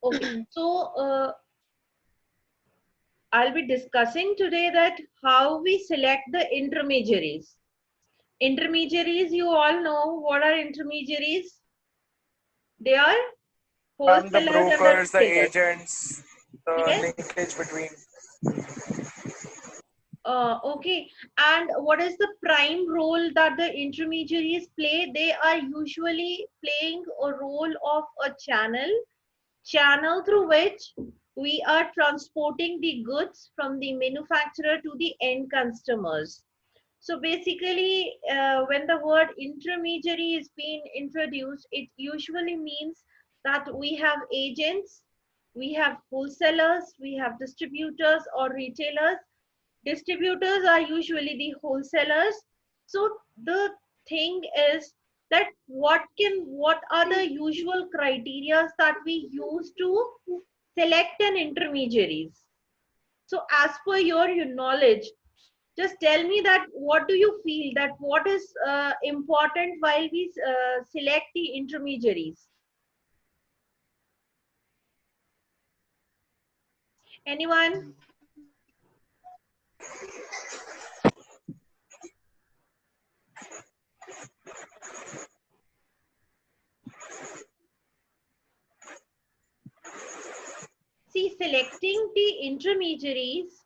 Okay, so I'll be discussing today that how we select the intermediaries. Intermediaries, you all know what are intermediaries? They are And the wholesalers and the brokers, the retailers. agents, the Yes. linkage between. Okay. And what is the prime role that the intermediaries play? They are usually playing a role of a channel through which we are transporting the goods from the manufacturer to the end customers. So basically, when the word intermediary is being introduced, it usually means that we have agents, we have wholesalers, we have distributors or retailers. Distributors are usually the wholesalers. So the thing is that what are the usual criteria that we use to select an intermediaries? So as per your knowledge, just tell me that what do you feel that what is important while we select the intermediaries? Anyone? See, selecting the intermediaries,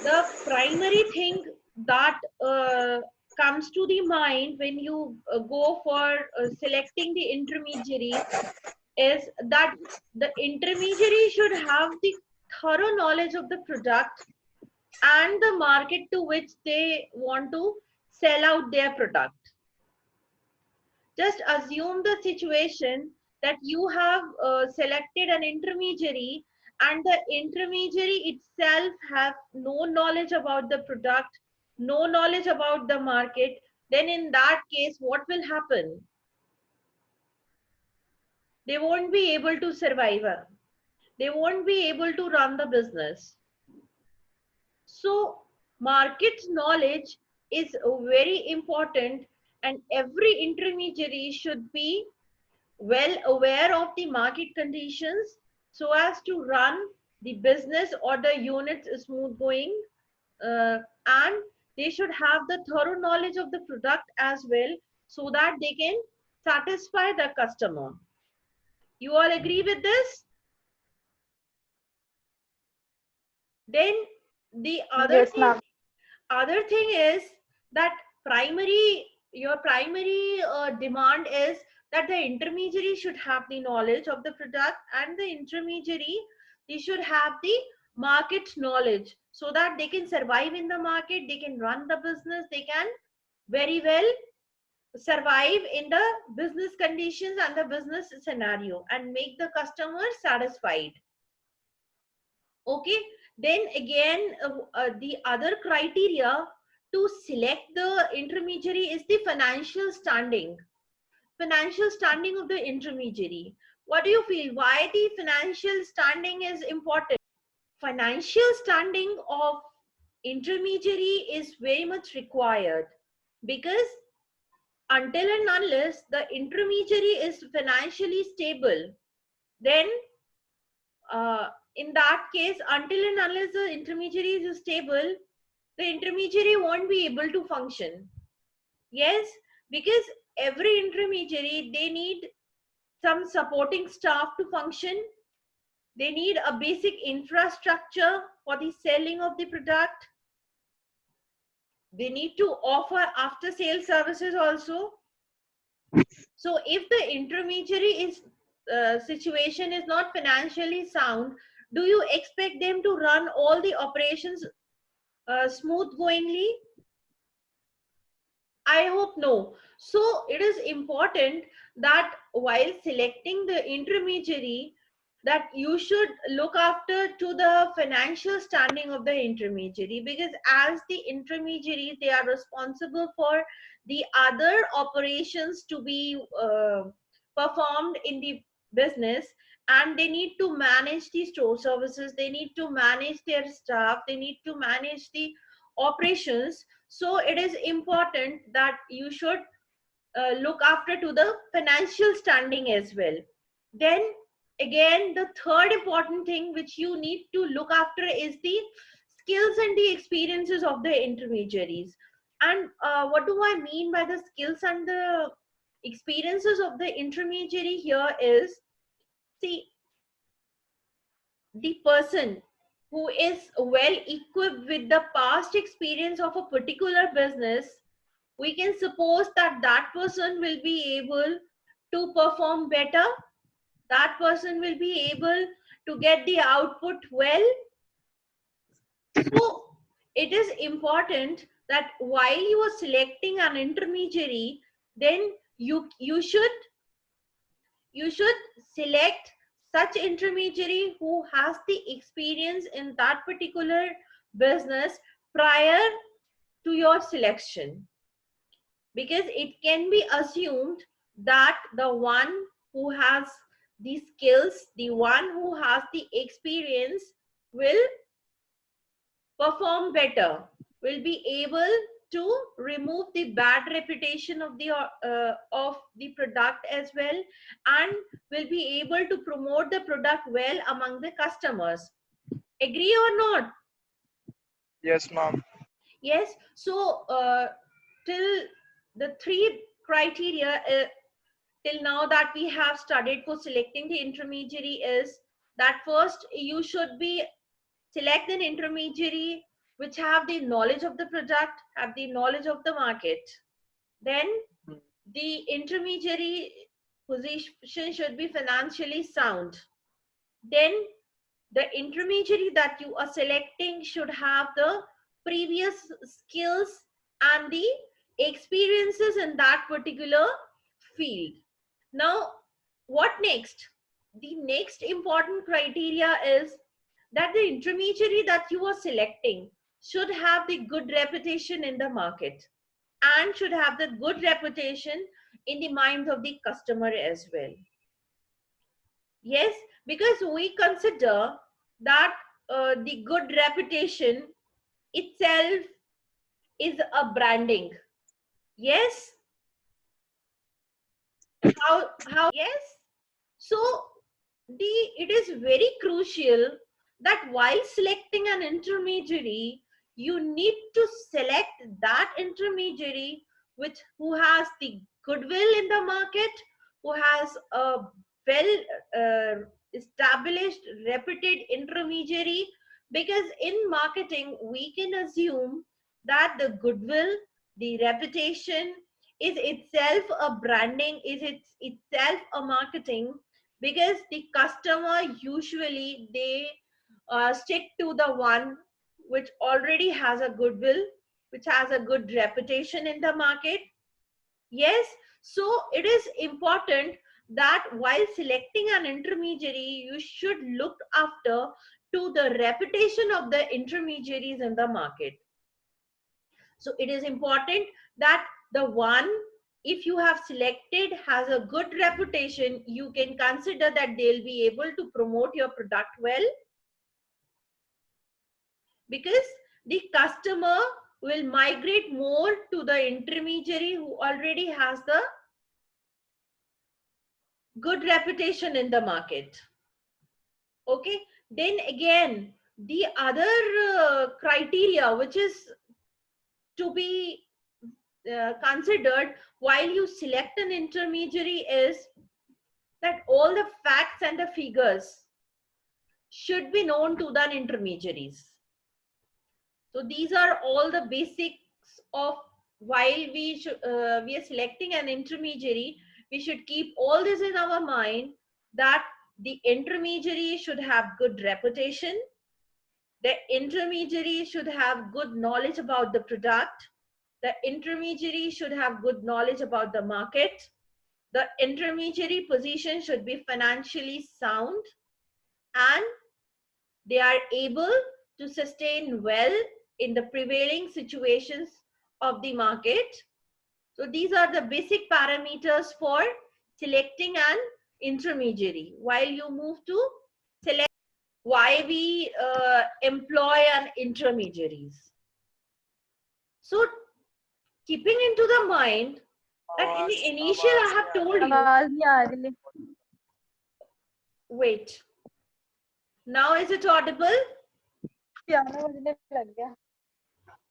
the primary thing that comes to the mind when you go for selecting the intermediary is that the intermediary should have the thorough knowledge of the product and the market to which they want to sell out their product. Just assume the situation that you have selected an intermediary and the intermediary itself have no knowledge about the product, no knowledge about the market. Then in that case, what will happen? They won't be able to survive. They won't be able to run the business. So market knowledge is very important, and every intermediary should be well aware of the market conditions so as to run the business or the units smooth going, and they should have the thorough knowledge of the product as well so that they can satisfy the customer. You all agree with this? Then the Yes, ma'am. other thing is that your primary demand is that the intermediary should have the knowledge of the product, and the intermediary, they should have the market knowledge so that they can survive in the market, they can run the business, they can very well survive in the business conditions and the business scenario and make the customer satisfied. Okay, then again, the other criteria to select the intermediary is the financial standing. Financial standing of the intermediary. What do you feel? Why the financial standing is important? Financial standing of intermediary is very much required because until and unless the intermediary is financially stable, then in that case, until and unless the intermediary is stable, the intermediary won't be able to function. Yes, because every intermediary, they need some supporting staff to function. They need a basic infrastructure for the selling of the product. They need to offer after sale services also. So if the intermediary is situation is not financially sound, do you expect them to run all the operations smooth goingly? I hope no. So it is important that while selecting the intermediary, that you should look after to the financial standing of the intermediary, because as the intermediary, they are responsible for the other operations to be performed in the business, and they need to manage the store services, they need to manage their staff, they need to manage the operations. So it is important that you should look after to the financial standing as well. Then again, the third important thing which you need to look after is the skills and the experiences of the intermediaries. And what do I mean by the skills and the experiences of the intermediary here is, see, the person who is well equipped with the past experience of a particular business, we can suppose that that person will be able to perform better, that person will be able to get the output well. So it is important that while you are selecting an intermediary, then you should select such intermediary who has the experience in that particular business prior to your selection, because it can be assumed that the one who has the skills, the one who has the experience will perform better, will be able to remove the bad reputation of the product as well, and will be able to promote the product well among the customers. Agree or not? Yes, ma'am. Yes. So till the three criteria till now that we have studied for selecting the intermediary is that first you should be select an intermediary which have the knowledge of the product, have the knowledge of the market. Then the intermediary position should be financially sound. Then the intermediary that you are selecting should have the previous skills and the experiences in that particular field. Now, what next? The next important criteria is that the intermediary that you are selecting should have the good reputation in the market and should have the good reputation in the minds of the customer as well. Yes, because we consider that the good reputation itself is a branding. Yes, how yes. So the it is very crucial that while selecting an intermediary, you need to select that intermediary which who has the goodwill in the market, who has a well established reputed intermediary, because in marketing we can assume that the goodwill, the reputation is itself a branding, is itself a marketing, because the customer usually they stick to the one which already has a goodwill, which has a good reputation in the market. Yes, so it is important that while selecting an intermediary, you should look after to the reputation of the intermediaries in the market. So it is important that the one, if you have selected, has a good reputation, you can consider that they'll be able to promote your product well, because the customer will migrate more to the intermediary who already has the good reputation in the market. Okay, then again, the other criteria which is to be considered while you select an intermediary is that all the facts and the figures should be known to the intermediaries. So these are all the basics of while we are selecting an intermediary, we should keep all this in our mind, that the intermediary should have good reputation, the intermediary should have good knowledge about the product, the intermediary should have good knowledge about the market, the intermediary position should be financially sound, and they are able to sustain well in the prevailing situations of the market. So these are the basic parameters for selecting an intermediary. While you move to select why we employ an intermediaries. So keeping into the mind that in the initial I have told you, wait, now is it audible?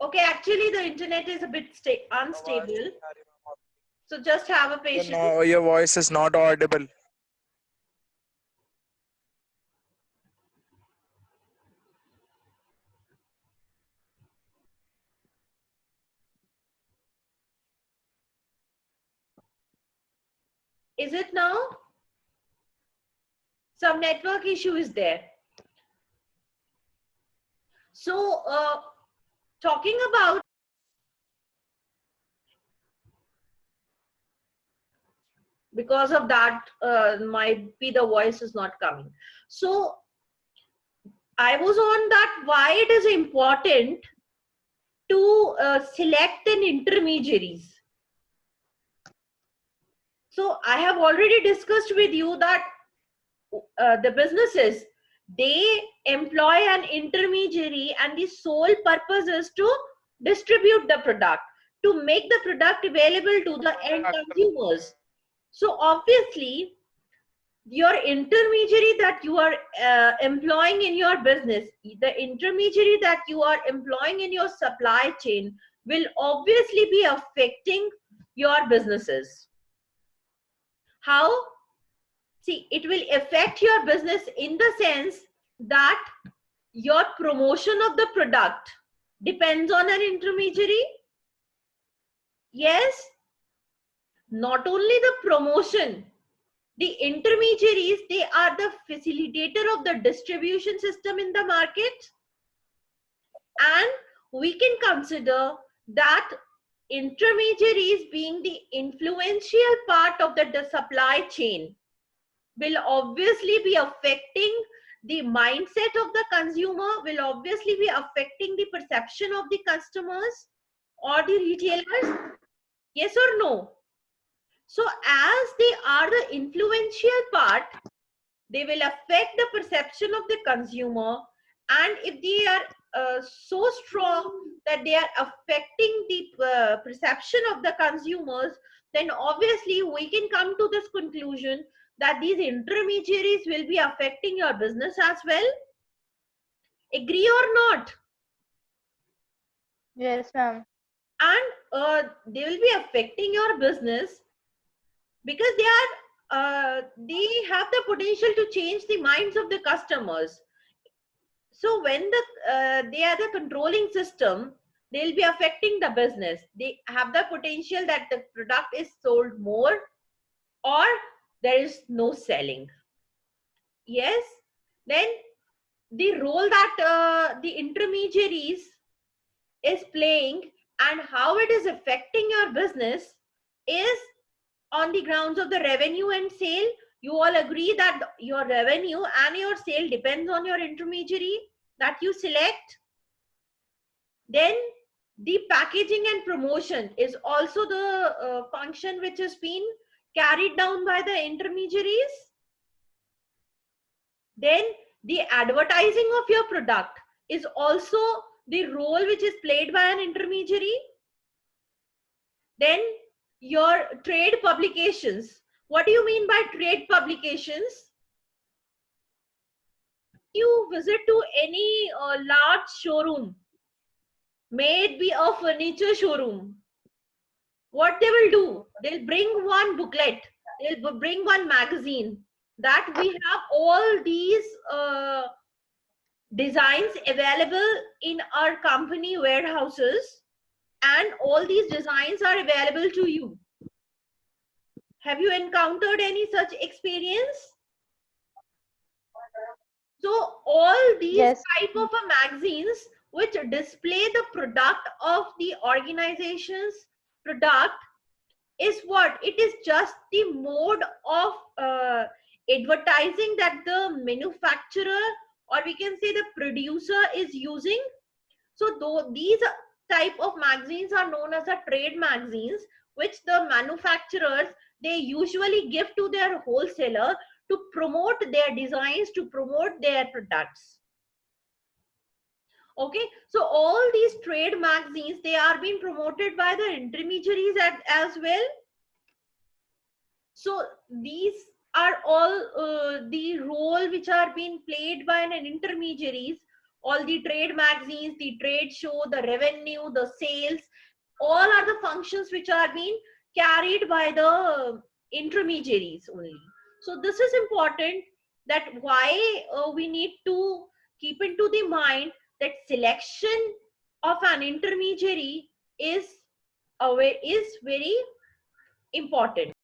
Okay, actually the internet is a bit unstable, so just have a patience. No, your voice is not audible. Is it now? Some network issue is there. So talking about, because of that might be the voice is not coming. So I was on that why it is important to select an intermediaries. So I have already discussed with you that the businesses, they employ an intermediary and the sole purpose is to distribute the product, to make the product available to the end consumers. So obviously your intermediary that you are employing in your business, the intermediary that you are employing in your supply chain will obviously be affecting your businesses. How? See, it will affect your business in the sense that your promotion of the product depends on an intermediary. Yes, not only the promotion, the intermediaries, they are the facilitator of the distribution system in the market. And we can consider that intermediaries being the influential part of the supply chain will obviously be affecting the mindset of the consumer, will obviously be affecting the perception of the customers or the retailers. Yes or no? So as they are the influential part, they will affect the perception of the consumer, and if they are so strong that they are affecting the perception of the consumers, then obviously we can come to this conclusion that these intermediaries will be affecting your business as well. Agree or not? Yes, ma'am. And they will be affecting your business because they have the potential to change the minds of the customers. So when they are the controlling system, they'll be affecting the business. They have the potential that the product is sold more or there is no selling. Yes. Then the role that the intermediaries is playing and how it is affecting your business is on the grounds of the revenue and sale. You all agree that your revenue and your sale depends on your intermediary that you select. Then the packaging and promotion is also the function which has been carried down by the intermediaries. Then the advertising of your product is also the role which is played by an intermediary. Then your trade publications. What do you mean by trade publications? You visit to any large showroom, may it be a furniture showroom, what they will do, they'll bring one booklet, they'll bring one magazine that we have all these designs available in our company warehouses, and all these designs are available to you. Have you encountered any such experience? So all these Yes. type of magazines which display the product of the organization's product is what? It is just the mode of advertising that the manufacturer, or we can say the producer, is using. So though these type of magazines are known as the trade magazines, which the manufacturers, they usually give to their wholesaler to promote their designs, to promote their products. Okay, so all these trade magazines, they are being promoted by the intermediaries as well. So these are all the role which are being played by an intermediaries. All the trade magazines, the trade show, the revenue, the sales, all are the functions which are being carried by the intermediaries only. So this is important, that why we need to keep into the mind that selection of an intermediary is very important.